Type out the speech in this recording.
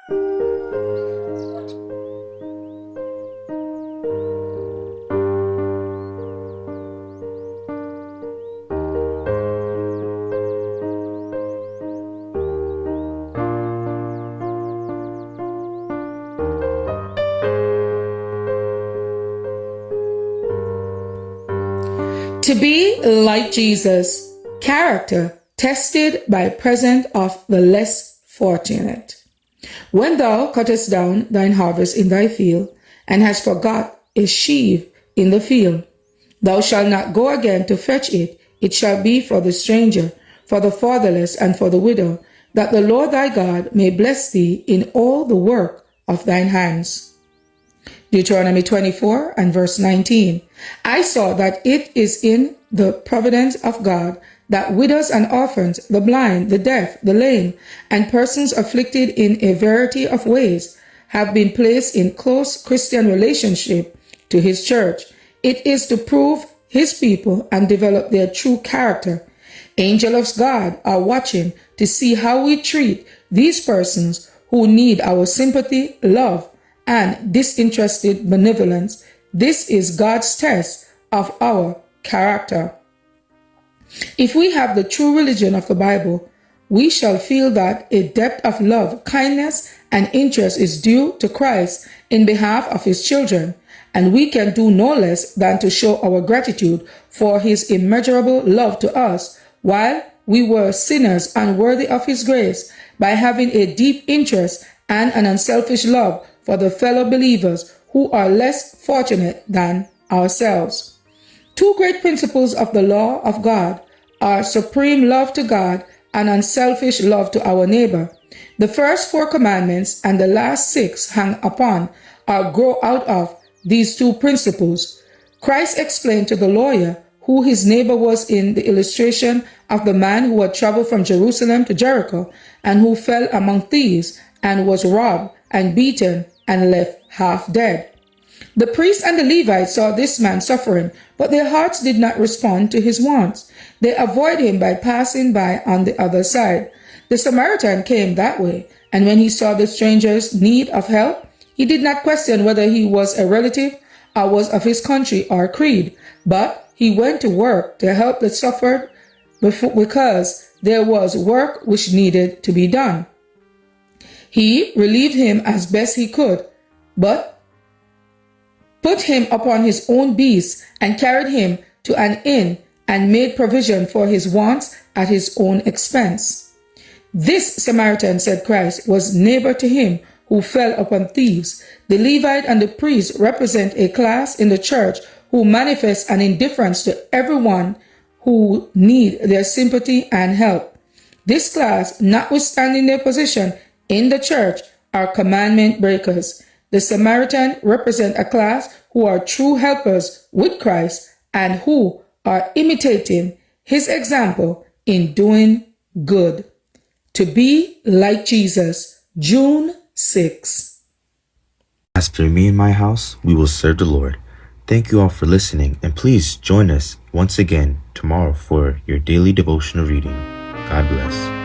To be like Jesus, character tested by present of the less fortunate. When thou cuttest down thine harvest in thy field, and hast forgot a sheaf in the field, thou shalt not go again to fetch it. It shall be for the stranger, for the fatherless, and for the widow, that the Lord thy God may bless thee in all the work of thine hands. Deuteronomy 24 and verse 19. I saw that it is in the providence of God that widows and orphans, the blind, the deaf, the lame, and persons afflicted in a variety of ways have been placed in close Christian relationship to his church. It is to prove his people and develop their true character. Angels of God are watching to see how we treat these persons who need our sympathy, love, and disinterested benevolence. This is God's test of our character. If we have the true religion of the Bible, we shall feel that a depth of love, kindness, and interest is due to Christ in behalf of his children, and we can do no less than to show our gratitude for his immeasurable love to us while we were sinners unworthy of his grace by having a deep interest and an unselfish love for the fellow believers who are less fortunate than ourselves. Two great principles of the law of God are supreme love to God and unselfish love to our neighbor. The first 4 commandments and the last 6 hang upon or grow out of these two principles. Christ explained to the lawyer who his neighbor was in the illustration of the man who had traveled from Jerusalem to Jericho and who fell among thieves and was robbed and beaten and left half dead. The priests and the Levites saw this man suffering, but their hearts did not respond to his wants. They avoided him by passing by on the other side. The Samaritan came that way, and when he saw the stranger's need of help, he did not question whether he was a relative or was of his country or creed, but he went to work to help the sufferer because there was work which needed to be done. He relieved him as best he could, but put him upon his own beast and carried him to an inn and made provision for his wants at his own expense. This Samaritan, said Christ, was neighbor to him who fell upon thieves. The Levite and the priest represent a class in the church who manifest an indifference to everyone who need their sympathy and help. This class, notwithstanding their position in the church, are commandment breakers. The Samaritan represent a class who are true helpers with Christ and who are imitating his example in doing good. To be like Jesus, June 6. As for me and my house, we will serve the Lord. Thank you all for listening, and please join us once again tomorrow for your daily devotional reading. God bless.